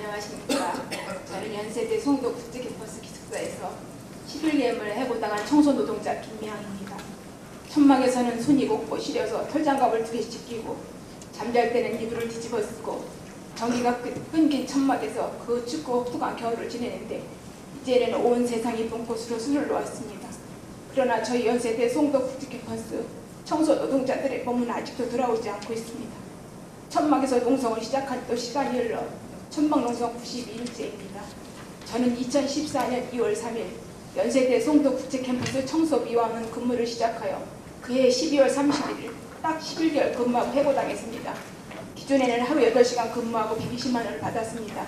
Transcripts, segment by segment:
안녕하십니까. 저는 연세대 송도 국제캠퍼스 기숙사에서 11년을 해고당한 청소노동자 김미향입니다. 천막에서는 손이 곱고 시려서 털장갑을 2개씩 끼고 잠잘 때는 이불을 뒤집어 쓰고 전기가 끊긴 천막에서 그 춥고 혹독한 겨울을 지내는데 이제는 온 세상이 bun꽃으로 수를 놓았습니다. 그러나 저희 연세대 송도 국제캠퍼스 청소노동자들의 몸은 아직도 돌아오지 않고 있습니다. 천막에서 농성을 시작한 또 시간이 흘러 천막농성 92일째입니다. 저는 2014년 2월 3일 연세대 송도 국제캠퍼스 청소비원은 근무를 시작하여 그해 12월 31일 딱 11개월 근무하고 해고당했습니다. 기존에는 하루 8시간 근무하고 120만 원을 받았습니다.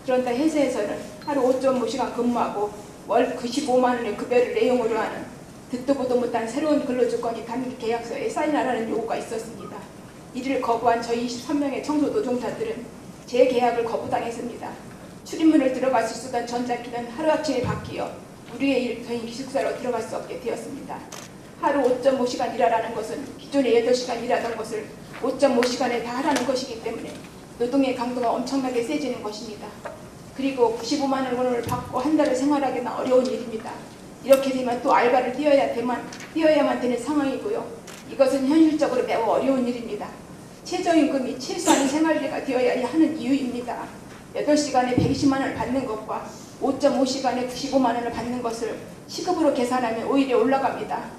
그런데 회사에서는 하루 5.5시간 근무하고 월 95만 원의 급여를 내용으로 하는 듣도 보도 못한 새로운 근로조건이 단기 계약서에 사인하라는 요구가 있었습니다. 이를 거부한 저희 23명의 청소노동자들은 재계약을 거부당했습니다. 출입문을 들어갈 수 있었던 전자키는 하루아침에 바뀌어 우리의 일터인 기숙사로 들어갈 수 없게 되었습니다. 하루 5.5시간 일하라는 것은 기존에 8시간 일하던 것을 5.5시간에 다 하라는 것이기 때문에 노동의 강도가 엄청나게 세지는 것입니다. 그리고 95만 원을 받고 한 달을 생활하기는 어려운 일입니다. 이렇게 되면 또 알바를 뛰어야만 되는 상황이고요. 이것은 현실적으로 매우 어려운 일입니다. 최저임금이 최소한 생활비가 되어야 하는 이유입니다. 8시간에 120만 원을 받는 것과 5.5시간에 95만 원을 받는 것을 시급으로 계산하면 오히려 올라갑니다.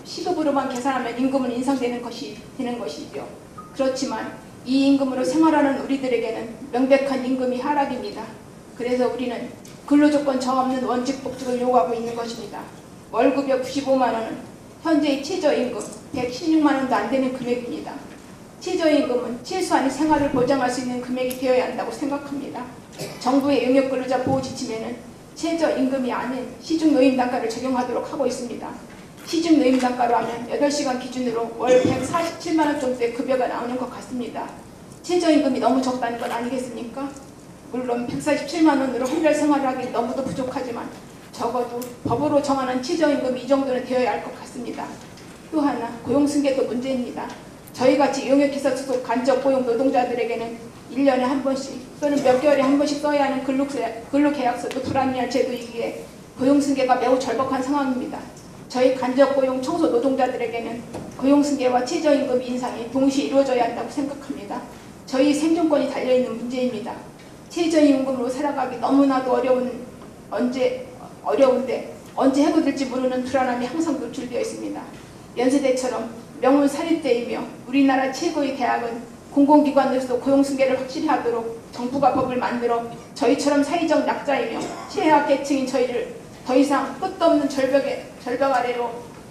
시급으로만 계산하면 임금은 인상되는 것이죠. 그렇지만 이 임금으로 생활하는 우리들에게는 명백한 임금이 하락입니다. 그래서 우리는 근로조건 정없는 원칙 복직을 요구하고 있는 것입니다. 월급여 95만 원은 현재의 최저임금 116만 원도 안 되는 금액입니다. 최저임금은 최소한의 생활을 보장할 수 있는 금액이 되어야 한다고 생각합니다. 정부의 용역근로자 보호지침에는 최저임금이 아닌 시중노임단가를 적용하도록 하고 있습니다. 시중노임단가로 하면 8시간 기준으로 월 147만 원 정도의 급여가 나오는 것 같습니다. 최저임금이 너무 적다는 건 아니겠습니까? 물론 147만 원으로 한 달 생활을 하기 너무도 부족하지만 적어도 법으로 정하는 최저임금이 이 정도는 되어야 할 것 같습니다. 또 하나 고용승계도 문제입니다. 저희같이 용역회사 소속 간접 고용 노동자들에게는 1년에 한 번씩 또는 몇 개월에 한 번씩 써야 하는 근로계약서도 불합리한 제도이기에 고용승계가 매우 절박한 상황입니다. 저희 간접 고용 청소 노동자들에게는 고용승계와 최저임금 인상이 동시에 이루어져야 한다고 생각합니다. 저희 생존권이 달려있는 문제입니다. 최저임금으로 살아가기 너무나도 어려운데 언제 해고될지 모르는 불안함이 항상 노출되어 있습니다. 연세대처럼 명문 사립대이며 우리나라 최고의 대학은 공공기관으로서 고용승계를 확실히 하도록 정부가 법을 만들어 저희처럼 사회적 약자이며 최하계층인 저희를 더 이상 끝도 없는 절벽 아래로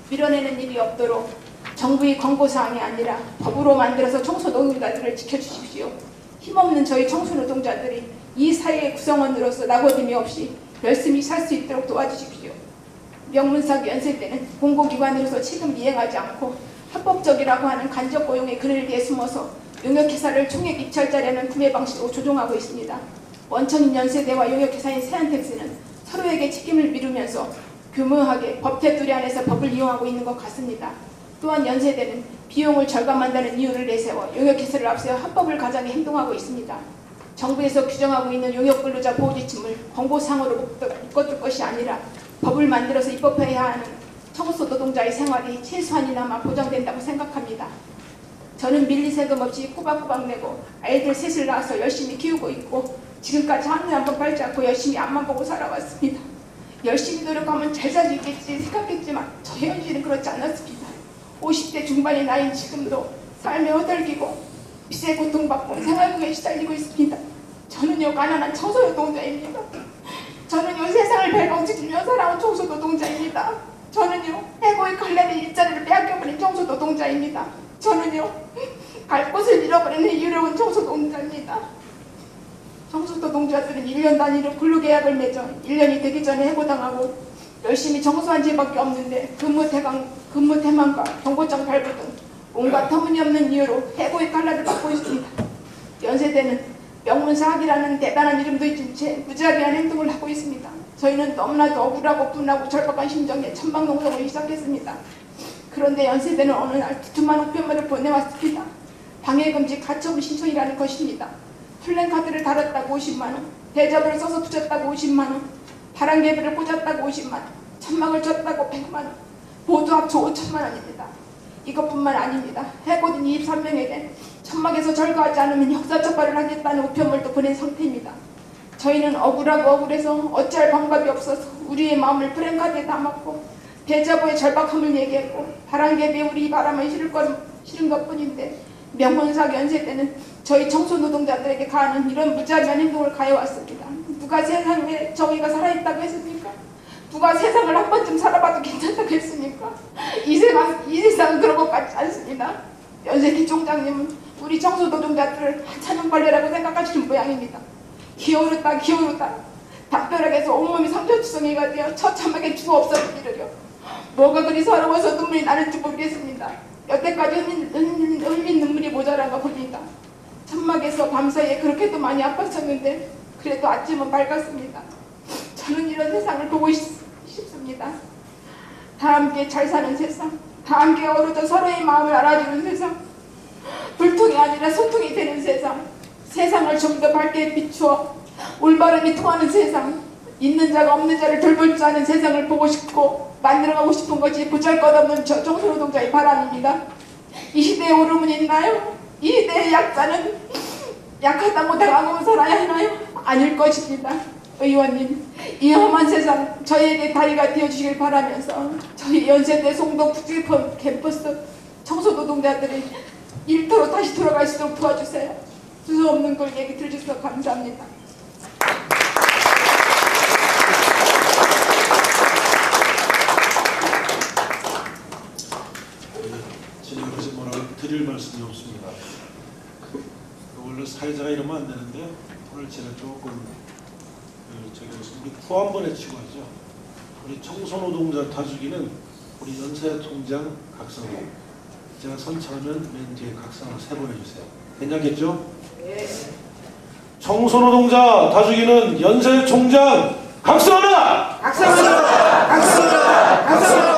밀어내는 일이 없도록 정부의 권고사항이 아니라 법으로 만들어서 청소노동자들을 지켜주십시오. 힘없는 저희 청소노동자들이 이 사회의 구성원으로서 낙오됨이 없이 열심히 살 수 있도록 도와주십시오. 명문사기 연세대는 공공기관으로서 책임 미행하지 않고 합법적이라고 하는 간접 고용의 그늘에 숨어서 용역회사를 총액 입찰자라는 구매 방식으로 조종하고 있습니다. 원청인 연세대와 용역회사인 세안텍스는 서로에게 책임을 미루면서 교묘하게 법 테두리 안에서 법을 이용하고 있는 것 같습니다. 또한 연세대는 비용을 절감한다는 이유를 내세워 용역회사를 앞세워 합법을 가장해 행동하고 있습니다. 정부에서 규정하고 있는 용역근로자 보호지침을 권고사항으로 묶어둘 것이 아니라 법을 만들어서 입법해야 하는 청소노동자의 생활이 최소한이나마 보장된다고 생각합니다. 저는 밀리세금 없이 꼬박꼬박 내고 아이들 셋을 낳아서 열심히 키우고 있고 지금까지 한눈 한번 팔지 않고 열심히 앞만 보고 살아왔습니다. 열심히 노력하면 잘 살 수 있겠지 생각했지만 저의 현실은 그렇지 않았습니다. 50대 중반의 나이인 지금도 삶에 허덕이고 빚에 고통받고 생활고에 시달리고 있습니다. 저는요 가난한 청소노동자입니다. 저는요 세상을 발광지키며 살아온 청소노동자입니다. 저는요 해고의 칼날에 일자리를 빼앗겨버린 청소노동자입니다. 저는요 갈 곳을 잃어버리는 이유로운 청소노동자입니다. 청소노동자들은 1년 단위로 근로계약을 맺어 1년이 되기 전에 해고당하고 열심히 청소한 죄밖에 없는데 근무 태만과 경고장 발부 등 온갖 터무니없는 이유로 해고의 칼날을 받고 있습니다. 연세대는 명문사학이라는 대단한 이름도 잊은 채 무자비한 행동을 하고 있습니다. 저희는 너무나도 억울하고 분하고 절박한 심정에 천막농성을 시작했습니다. 그런데 연세대는 어느 날 두툼한 우편물을 보내왔습니다. 방해금지 가처분 신청이라는 것입니다. 플랜카드를 달았다고 50만원, 대접을 써서 붙였다고 50만원, 바람개비를 꽂았다고 50만원, 천막을 쳤다고 100만원, 모두 합쳐 5천만원입니다. 이것뿐만 아닙니다. 해고된 23명에게 천막에서 절거하지 않으면 형사처벌을 하겠다는 우편물도 보낸 상태입니다. 저희는 억울하고 억울해서 어찌할 방법이 없어서 우리의 마음을 플랜카드에 담았고 대자보의 절박함을 얘기했고 바람개비에 우리 바람을 실은 것뿐인데 명문사 연세 때는 저희 청소노동자들에게 가하는 이런 무자비한 행동을 가해왔습니다. 누가 세상에 정의가 살아있다고 했습니까? 누가 세상을 한 번쯤 살아봐도 괜찮다고 했습니까? 이 세상은 그런 것 같지 않습니다. 연세기 총장님은 우리 청소노동자들을 하찮은 벌레라고 생각하시는 모양입니다. 기어오르다 담벼락에서 온몸이 상처투성이가 되어 처참하게 죽어 없어지기를요. 뭐가 그리 서러워서 눈물이 나는지 모르겠습니다. 여태까지 흘린 눈물이 모자란가 봅니다. 천막에서 밤사이에 그렇게도 많이 아팠었는데 그래도 아침은 밝았습니다. 저는 이런 세상을 보고 싶습니다. 다 함께 잘 사는 세상, 다 함께 어우러져 서로의 마음을 알아주는 세상, 불통이 아니라 소통이 되는 세상, 세상을 좀 더 밝게 비추어 올바름이 통하는 세상, 있는 자가 없는 자를 돌볼 줄 아는 세상을 보고 싶고 만들어가고 싶은 것이 보잘것없는 청소노동자의 바람입니다. 이 시대에 오름은 있나요? 이 시대의 약자는 약하다고 당하고 살아야 하나요? 아닐 것입니다. 의원님, 이 험한 세상 저희에게 다리가 되어주시길 바라면서 저희 연세대 송도 국제펀 캠퍼스 청소노동자들이 일터로 다시 돌아갈 수 있도록 도와주세요. 두서없는 걸 얘기 들어주셔서 감사합니다. 진행해서 뭐라고 드릴 말씀이 없습니다. 원래 사회자가 이러면 안 되는데 오늘 제가 조금 우리 후한번에 치고 하죠. 우리 청소노동자 다주기는 우리 연세 통장 각성호, 제가 선창하면 맨 뒤에 각성을 세 번 해주세요. 괜찮겠죠? 네. 청소노동자 다주기는 연세 총장 각성하라! 각성하라! 각성하라! 각성하라!